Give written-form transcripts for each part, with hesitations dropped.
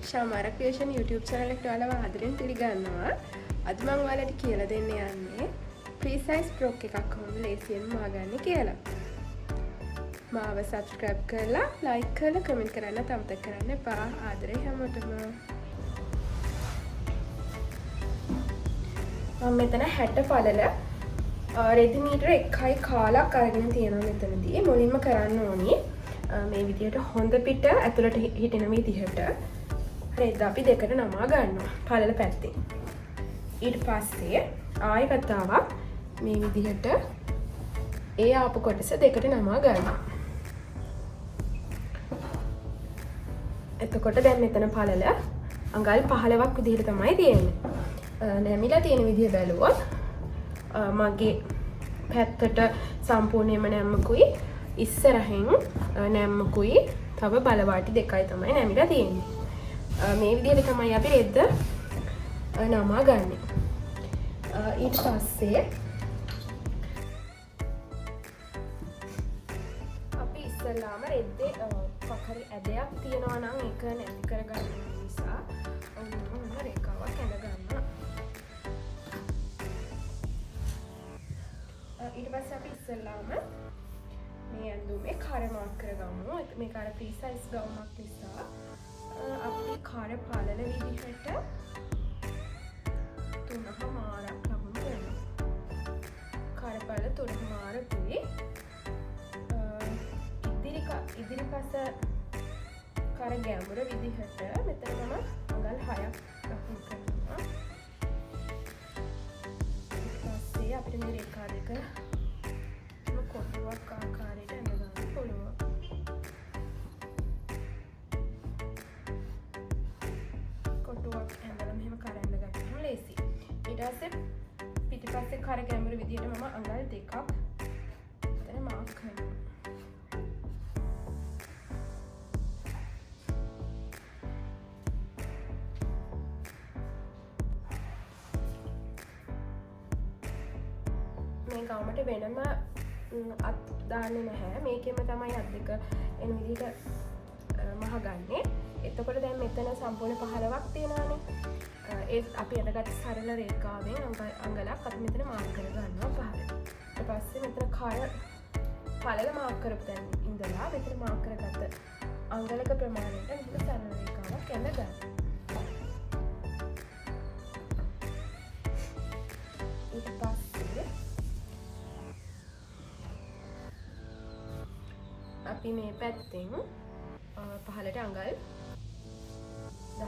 ශාමාර creation YouTube channel එකට ඔයාලව ආදරෙන් පිළිගන්නවා. අද මම ඔයාලට කියලා දෙන්න යන්නේ precise stroke එකක් කොහොමද ලේසියෙන් මාගන්නේ කියලා. මාව subscribe කරලා like කරලා comment කරන්න අමතක කරන්න එපා. ආදරේ හැමෝටම. මම මෙතන 60 පළල රෙදිමීටර 1යි කාලක් අරගෙන තියෙනවා මෙතනදී. මුලින්ම කරන්න ඕනි මේ විදියට හොඳ පිට ඇතුළට හිටින විදිහට රෙද්ද අපි දෙකට නමා ගන්නවා පළල පැත්තේ. ඊට පස්සේ ආයෙ වතාවක් මේ විදිහට ඒ ආපු කොටස දෙකට නමා ගන්නවා. එතකොට දැන් මෙතන පළල අඟල් 15ක් විදිහට තමයි තියෙන්නේ. නැමිලා තියෙන විදිහ බැලුවොත් මගේ පැත්තට සම්පූර්ණයෙන්ම නැම්මකුයි ඉස්සරහින් නැම්මකුයි තව බලවාටි දෙකයි තමයි නැමිලා තියෙන්නේ. මේ විදිහට තමයි අපි රෙද්ද නමා ගන්නෙ. ඊට පස්සේ අපි ඉස්සෙල්ලාම රෙද්දේ පකරි ඇදයක් තියෙනවා නම් ඒක නැති කරගන්න නිසා ඔන්න රේඛාවක් ඇඳ ගන්නවා. ඊට පස්සේ අපි ඉස්සෙල්ලාම මේ ඇඳුමේ කර මාක් කරගමු. මේක අර precise ගවුමක් නිසා අපි කර පළල විදිහට 3මාරක් ලබමු වෙනවා. කර පළල 3මාරකුයි ඉදිරිපස කර ගැඹුර විදිහට මෙතන මම අඟල් 6ක් ලබමු කරනවා. ඊට පස්සේ අපිට මේ රේඛා දෙක කොටුවක් ආකාරයට ඇඳ ගන්න පුළුවන්. කොටුවක් ඇඳලා මෙහෙම කර ඇඳ ගත්තම ලේසි. ඊට පස්සේ පිටිපස්සේ කර ගැඹුරු විදිහට මම අඟල් 2ක් එතන මාක් කරනවා. මේ ගවුමට වෙනම අත් දාන්නේ නැහැ. මේකෙම තමයි අත් දෙක එන විදිහට මහගන්නේ. එතකොට දැන් මෙතන සම්පූර්ණ 15ක් තියෙනවානේ. ඒ අපි අඳගත් සරල රේඛාවෙන් අඟලක් අපි මෙතන මාක් කර ගන්නවා පහළට. ඊට පස්සේ මෙතන කර පළල මාක් කරපු තැන ඉඳලා මෙතන මාක් කරගත්ත අඟලක ප්‍රමාණයට මෙතන සරල රේඛාවක් ඇඳ ගන්න. ඊට පස්සේ අපි මේ පැත්තෙන් පහළට අඟල් 10ක්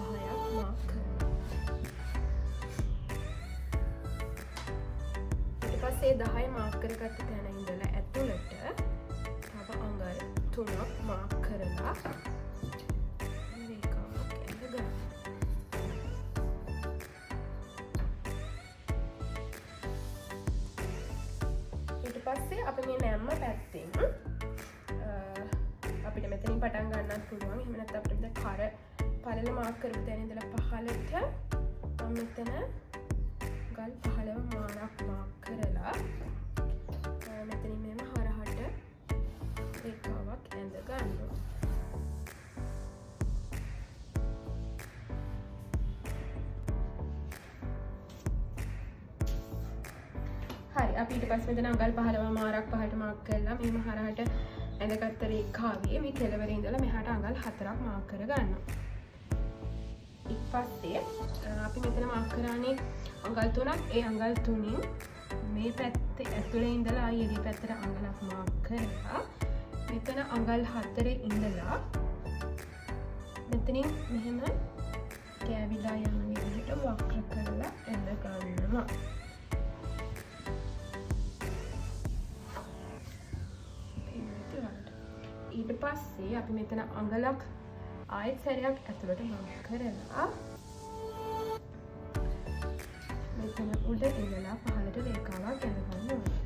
මාක් කරනවා. ඊට පස්සේ 10 මාක් කරගත්ත තැන ඉඳලා ඇතුළට තව අඟල් 3ක් මාක් කරලා රේඛාවක් ඇඳ ගන්න. ඊට පස්සේ අපි මේ නැම්ම පැත්තෙන් අපිට මෙතනින් පටන් ගන්නත් පුළුවන්. එහෙම නැත්නම් අපිට මෙතන කර පළල මාක් කරපු තැන ඉඳලා පහළට මම මෙතන ගල් 15 මාරක් මාක් කරලා මෙතනින් මෙහෙම හරහට රේඛාවක් ඇඳ ගන්නවා. හරි අපි ඊට පස්සේ මෙතන අඟල් 15 මාරක් පහළට මාක් කරලා මෙහෙම හරහට ඇඳගත්ත රේඛාවේ මේ කෙළවර ඉඳලා මෙහාට අඟල් 4ක් මාක් කර ගන්නවා. ඊට පස්සේ අපි මෙතන මාක් කරානේ අඟල් 3ක්. ඒ අඟල් 3න් මේ පැත්තේ ඇතුලේ ඉඳලා ආයෙ එළිය පැත්තට අඟලක් මාක් කරලා මෙතන අඟල් 4 ඉඳලා මෙතනින් මෙහෙම කෑවිලා යන විදිහට වක්‍ර කරලා ඇඳ ගන්නවා. ඊට පස්සේ අපි මෙතන අඟලක් ආයෙත් සැරයක් ඇතුළට මාක් කරලා මෙතන උඩ ඉඳලා පහළට රේඛාවක් ඇඳ ගන්න ඕනේ.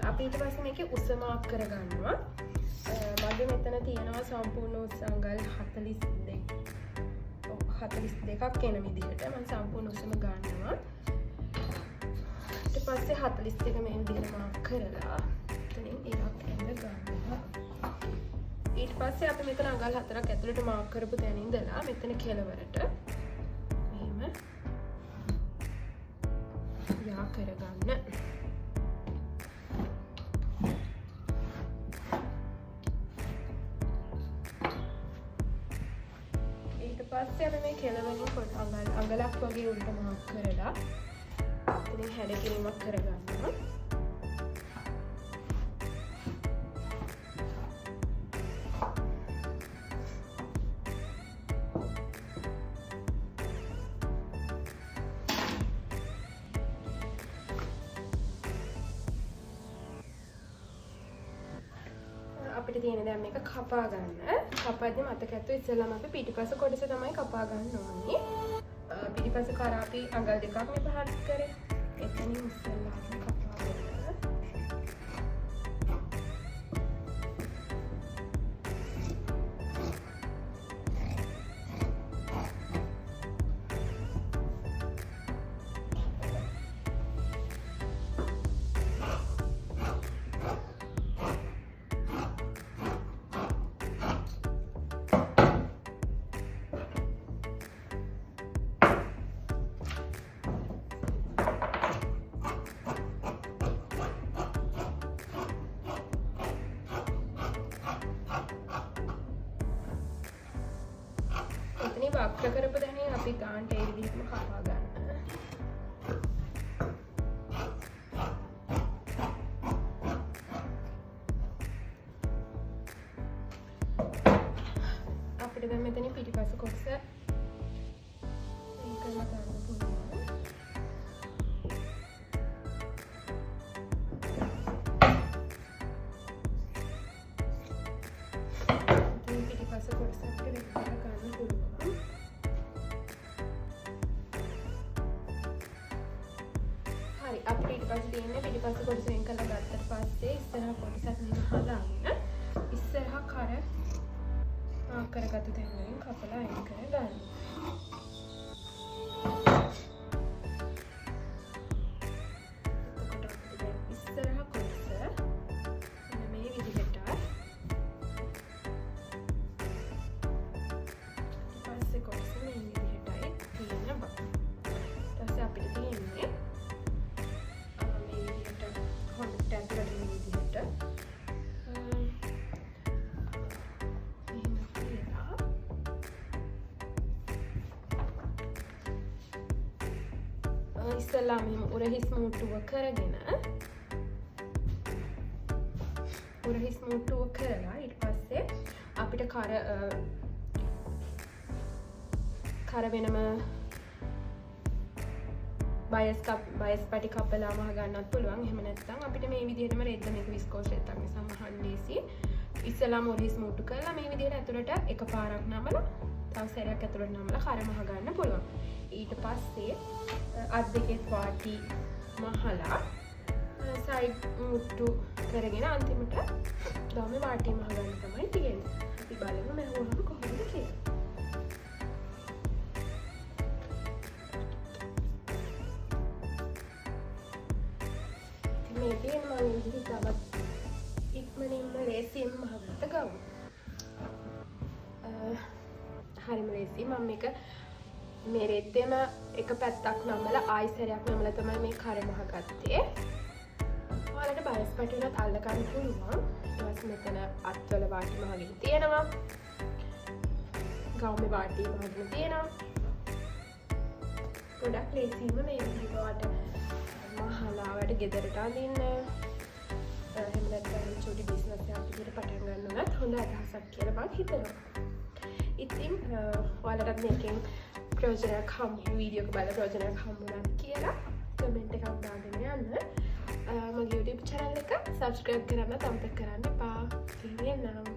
අපි ඊට පස්සේ මේකේ උස මාක් කරගන්නවා. මගේ මගේ මෙතන තියෙනවා සම්පූර්ණ උස අඟල් 42ක් එන විදිහට මම සම්පූර්ණ උසම ගන්නවා. ඊට පස්සේ 42 මේ විදිහට මාක් කරලා එතනින් එකක් එන්න ගන්නවා. ඊට පස්සේ අපි මෙතන අඟල් 4ක් ඇතුළට මාක් කරපු තැන ඉඳලා මෙතන කෙළවරට මෙහෙම යා කරගන්න. ඊට පස්සේ අපි මේ කෙළවරින් අඟලක් වගේ උඩට මාක් කරලා එතනින් හැඩ කිරීමක් කරගන්නවා. අපිට තියෙන දැන් මේක කපා ගන්න. කපද්දි මතක ඇතුව ඉස්සෙල්ලාම අපි පිටිපස්ස කොටස තමයි කපා ගන්න ඕනේ. පිටිපස්ස කරා අපි අඟල් දෙකක් මේ පහත් කරේ. එතනින් ඉස්සෙල්ලාම කපා ගන්න. වක්‍ර කරපු දැනේ අපි ගාන්ට ඒ විදිහටම කපා ගන්න. අපිට දැන් මෙතන පිටිපස්ස කොටස මේක ගන්න පුළුවන්. පිටිපස්ස කොටස අපිට ගන්න පුළුවන්. අපිට ඊට පස්සේ තියෙන්නේ පිටිපස්ස කොටස වෙන් කරලා ගත්තට පස්සේ ඉස්සරහ කොටසත් මෙහෙම හදාගෙන ඉස්සරහ කර මාක් කරගත්ත තැන වලින් කපලා අයින් කරගන්න. එතකොට අපිට දැන් ඉස්සරහ කොටස මෙන්න මේ විදිහට ඊපස්සේ කොටස මේ විදිහටයි තියෙනවා. ඊට පස්සේ අපිට තියෙන්නේ ඉස්සෙල්ලා මෙහෙම උරහිස් මුට්ටුව කරගෙන උරහිස් මුට්ටුව කරලා ඊට පස්සේ අපිට කර වෙනම බයස් පැටි කපලා මහ ගන්නත් පුළුවන්. එහෙම නැත්නම් අපිට මේ විදිහටම රෙද්ද මේක විස්කෝස් රෙද්දක් නිසා මහන් ලේසි. ඉස්සෙල්ලාම උරහිස් මුට්ටු කරලා මේ විදිහට ඇතුළට එකපාරක් නමලා තව සැරයක් ඇතුළට නමලා කර මහ ගන්න පුළුවන්. ඊට පස්සේ අත් දෙකේ වාටි මහලා සයිඩ් මුට්ටු කරගෙන අන්තිමට ගාමේ වාටි මහ ගන්න තමයි තියෙන්නේ. අපි බලමු මම කොහොමද කියලා. මේ තියෙන මම ඉතින් තවත් ඉක්මනින්ම රේසියෙන් මහගත්ත ගමු. හරිම රේසි. මම මේක මේ රෙද්දෙම එක පැත්තක් නමලා ආයි සැරයක් නමලා තමයි මේ කර මහ ගත්තේ. ඔයාලට බයස් පැටි උනත් අල්ල ගන්න පුළුවන්. ඊට පස්සේ මෙතන අත්වල වාටි මහගෙන තියෙනවා. ගාමේ වාටි මහගෙන තියෙනවා. ගොඩක් ලේසියෙන්ම මේ විදිහට වාට මහලා වැඩ ගෙදරට අඳින්න. එහෙම නැත්නම් චූටි බිස්නස් එකක් විදිහට පටන් ගන්න උනත් හොඳ අදහසක් කියලා මම හිතනවා. ඉතින් ඔයාලට මේකෙන් ප්‍රයෝජනයක් වීඩියෝ එක බලලා ප්‍රයෝජනයක් හම්බුණාද කියලා කමෙන්ට් එකක් දාගෙන යන්න. මගේ YouTube channel එක subscribe කරන්න අමතක කරන්න එපා. එහෙනම්